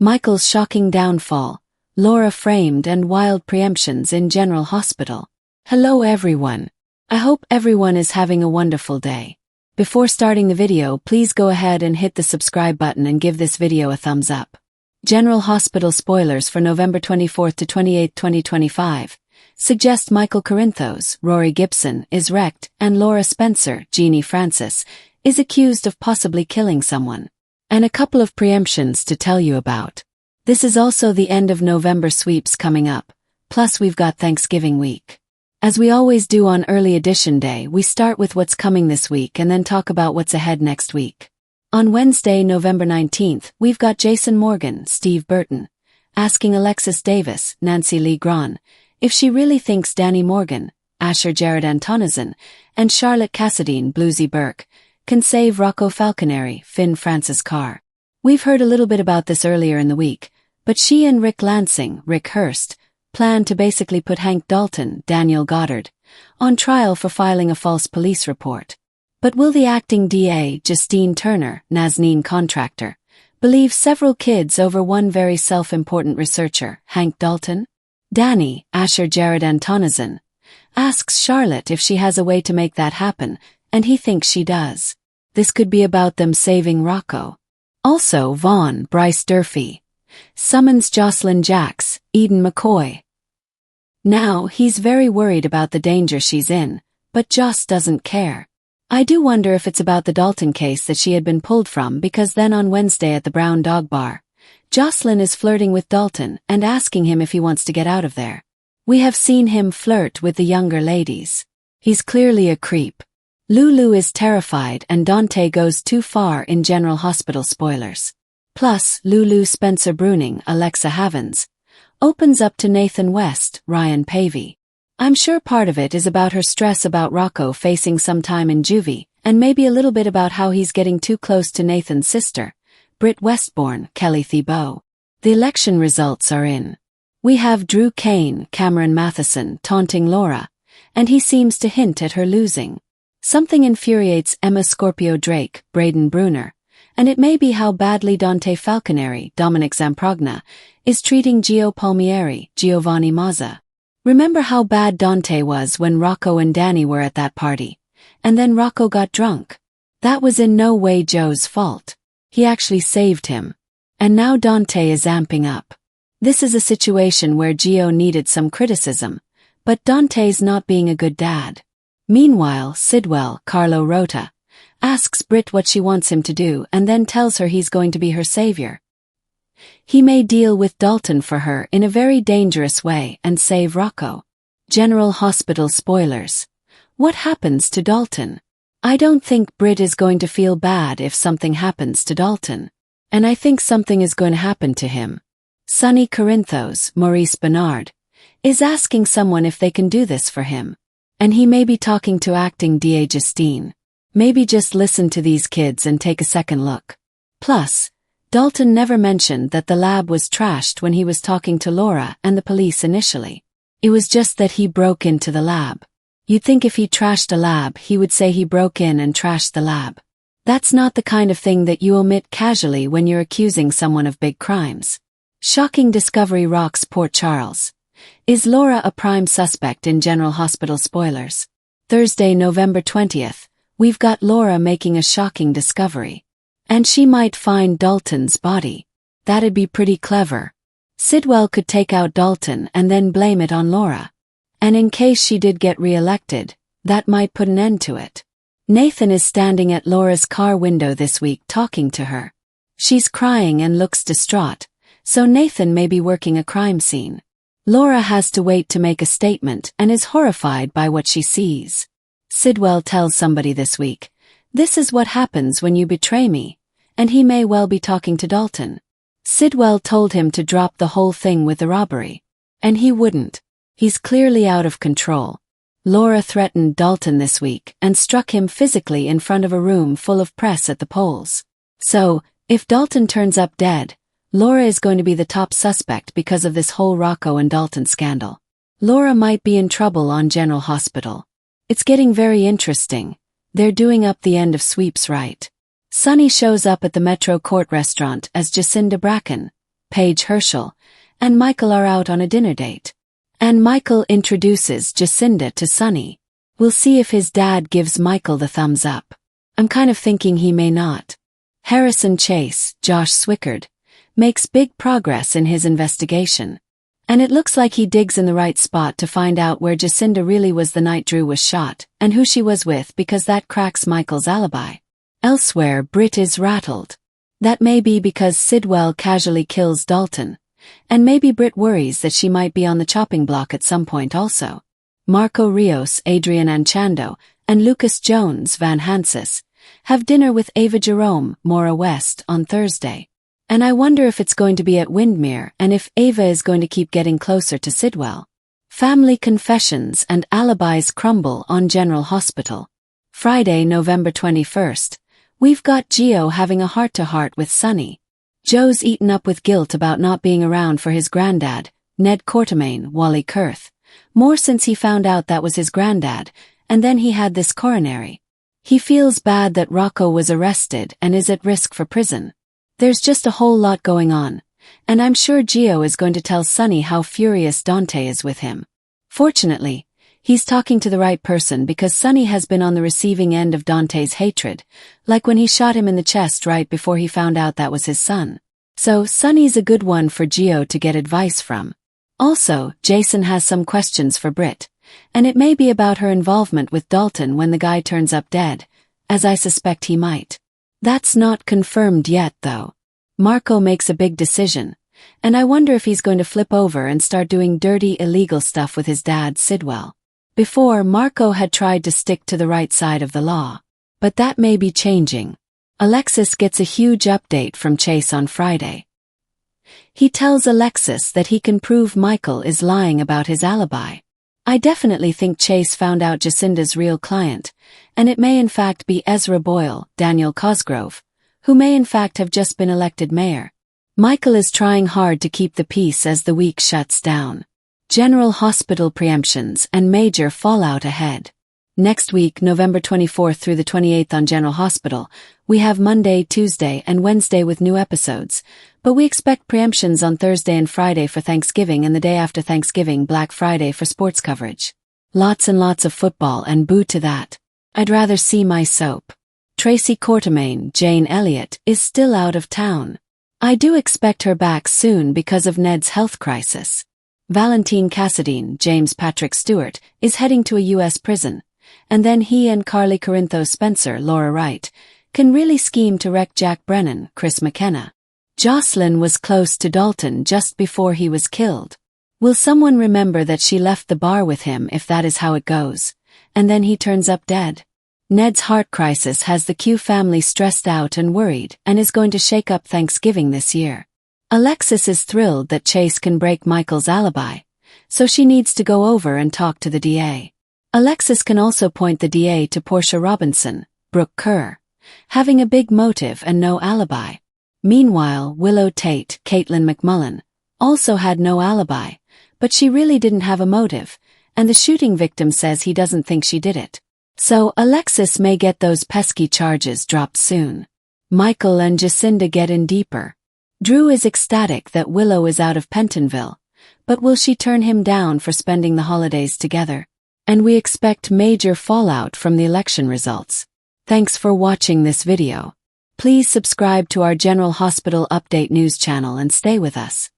Michael's shocking downfall, Laura framed and wild preemptions in General Hospital. Hello everyone. I hope everyone is having a wonderful day. Before starting the video, please go ahead and hit the subscribe button and give this video a thumbs up. General Hospital spoilers for November 24 to 28, 2025. Suggest Michael Corinthos, Rory Gibson, is wrecked, and Laura Spencer, Jeannie Francis, is accused of possibly killing someone. And a couple of preemptions to tell you about. This is also the end of November sweeps coming up, plus we've got Thanksgiving week. As we always do on Early Edition Day, we start with what's coming this week and then talk about what's ahead next week. On Wednesday, November 19th, we've got Jason Morgan, Steve Burton, asking Alexis Davis, Nancy Lee Grahn, if she really thinks Danny Morgan, Asher Jared Antonison, and Charlotte Cassadine, Bluesy Burke, can save Rocco Falconeri, Finn Francis Carr. We've heard a little bit about this earlier in the week, but she and Rick Lansing, Rick Hurst, plan to basically put Hank Dalton, Daniel Goddard, on trial for filing a false police report. But will the acting DA, Justine Turner, Nazneen contractor, believe several kids over one very self-important researcher, Hank Dalton? Danny, Asher Jared Antonison, asks Charlotte if she has a way to make that happen, and he thinks she does. This could be about them saving Rocco. Also, Vaughn, Bryce Durfee, summons Jocelyn Jacks, Eden McCoy. Now, he's very worried about the danger she's in, but Joss doesn't care. I do wonder if it's about the Dalton case that she had been pulled from, because then on Wednesday at the Brown Dog Bar, Jocelyn is flirting with Dalton and asking him if he wants to get out of there. We have seen him flirt with the younger ladies. He's clearly a creep. Lulu is terrified and Dante goes too far in General Hospital spoilers. Plus, Lulu Spencer Bruning, Alexa Havens, opens up to Nathan West, Ryan Pavey. I'm sure part of it is about her stress about Rocco facing some time in juvie, and maybe a little bit about how he's getting too close to Nathan's sister, Britt Westbourne, Kelly Thibault. The election results are in. We have Drew Kane, Cameron Matheson, taunting Laura, and he seems to hint at her losing. Something infuriates Emma Scorpio Drake, Braden Bruner, and it may be how badly Dante Falconeri, Dominic Zamprogna, is treating Gio Palmieri, Giovanni Mazza. Remember how bad Dante was when Rocco and Danny were at that party, and then Rocco got drunk? That was in no way Joe's fault. He actually saved him. And now Dante is amping up. This is a situation where Gio needed some criticism, but Dante's not being a good dad. Meanwhile, Sidwell, Carlo Rota, asks Britt what she wants him to do and then tells her he's going to be her savior. He may deal with Dalton for her in a very dangerous way and save Rocco. General Hospital spoilers. What happens to Dalton? I don't think Britt is going to feel bad if something happens to Dalton. And I think something is going to happen to him. Sonny Corinthos, Maurice Bernard, is asking someone if they can do this for him. And he may be talking to acting DA Justine. Maybe just listen to these kids and take a second look. Plus, Dalton never mentioned that the lab was trashed when he was talking to Laura and the police initially. It was just that he broke into the lab. You'd think if he trashed a lab, he would say he broke in and trashed the lab. That's not the kind of thing that you omit casually when you're accusing someone of big crimes. Shocking discovery rocks Port Charles. Is Laura a prime suspect in General Hospital spoilers? Thursday, November 20th, we've got Laura making a shocking discovery. And she might find Dalton's body. That'd be pretty clever. Sidwell could take out Dalton and then blame it on Laura. And in case she did get re-elected, that might put an end to it. Nathan is standing at Laura's car window this week talking to her. She's crying and looks distraught, so Nathan may be working a crime scene. Laura has to wait to make a statement and is horrified by what she sees. Sidwell tells somebody this week, "This is what happens when you betray me," and he may well be talking to Dalton. Sidwell told him to drop the whole thing with the robbery. And he wouldn't. He's clearly out of control. Laura threatened Dalton this week and struck him physically in front of a room full of press at the polls. So, if Dalton turns up dead, Laura is going to be the top suspect because of this whole Rocco and Dalton scandal. Laura might be in trouble on General Hospital. It's getting very interesting. They're doing up the end of sweeps right. Sonny shows up at the Metro Court restaurant as Jacinda Bracken, Paige Herschel, and Michael are out on a dinner date. And Michael introduces Jacinda to Sunny. We'll see if his dad gives Michael the thumbs up. I'm kind of thinking he may not. Harrison Chase, Josh Swickard, makes big progress in his investigation. And it looks like he digs in the right spot to find out where Jacinda really was the night Drew was shot, and who she was with, because that cracks Michael's alibi. Elsewhere, Britt is rattled. That may be because Sidwell casually kills Dalton, and maybe Britt worries that she might be on the chopping block at some point also. Marco Rios, Adrian Anchando, and Lucas Jones, Van Hansis, have dinner with Ava Jerome, Maura West, on Thursday. And I wonder if it's going to be at Windmere and if Ava is going to keep getting closer to Sidwell. Family confessions and alibis crumble on General Hospital. Friday, November 21st. We've got Gio having a heart-to-heart with Sunny. Joe's eaten up with guilt about not being around for his granddad, Ned Quartermain, Wally Kurth. More since he found out that was his granddad, and then he had this coronary. He feels bad that Rocco was arrested and is at risk for prison. There's just a whole lot going on, and I'm sure Gio is going to tell Sunny how furious Dante is with him. Fortunately, he's talking to the right person because Sunny has been on the receiving end of Dante's hatred, like when he shot him in the chest right before he found out that was his son. So Sunny's a good one for Gio to get advice from. Also, Jason has some questions for Britt, and it may be about her involvement with Dalton when the guy turns up dead, as I suspect he might. That's not confirmed yet, though. Marco makes a big decision, and I wonder if he's going to flip over and start doing dirty, illegal stuff with his dad, Sidwell. Before, Marco had tried to stick to the right side of the law, but that may be changing. Alexis gets a huge update from Chase on Friday. He tells Alexis that he can prove Michael is lying about his alibi. I definitely think Chase found out Jacinda's real client, and it may in fact be Ezra Boyle, Daniel Cosgrove, who may in fact have just been elected mayor. Michael is trying hard to keep the peace as the week shuts down. General Hospital preemptions and major fallout ahead. Next week, November 24th through the 28th on General Hospital, we have Monday, Tuesday, and Wednesday with new episodes, but we expect preemptions on Thursday and Friday for Thanksgiving and the day after Thanksgiving, Black Friday, for sports coverage. Lots and lots of football, and boo to that. I'd rather see my soap. Tracy Quartermain, Jane Elliott, is still out of town. I do expect her back soon because of Ned's health crisis. Valentine Cassadine, James Patrick Stewart, is heading to a U.S. prison, and then he and Carly Corinthos Spencer, Laura Wright, can really scheme to wreck Jack Brennan, Chris McKenna. Jocelyn was close to Dalton just before he was killed. Will someone remember that she left the bar with him if that is how it goes, and then he turns up dead? Ned's heart crisis has the Q family stressed out and worried and is going to shake up Thanksgiving this year. Alexis is thrilled that Chase can break Michael's alibi, so she needs to go over and talk to the DA. Alexis can also point the DA to Portia Robinson, Brooke Kerr, having a big motive and no alibi. Meanwhile, Willow Tate, Caitlin McMullen, also had no alibi, but she really didn't have a motive, and the shooting victim says he doesn't think she did it. So Alexis may get those pesky charges dropped soon. Michael and Jacinda get in deeper. Drew is ecstatic that Willow is out of Pentonville, but will she turn him down for spending the holidays together? And we expect major fallout from the election results. Thanks for watching this video. Please subscribe to our General Hospital Update news channel and stay with us.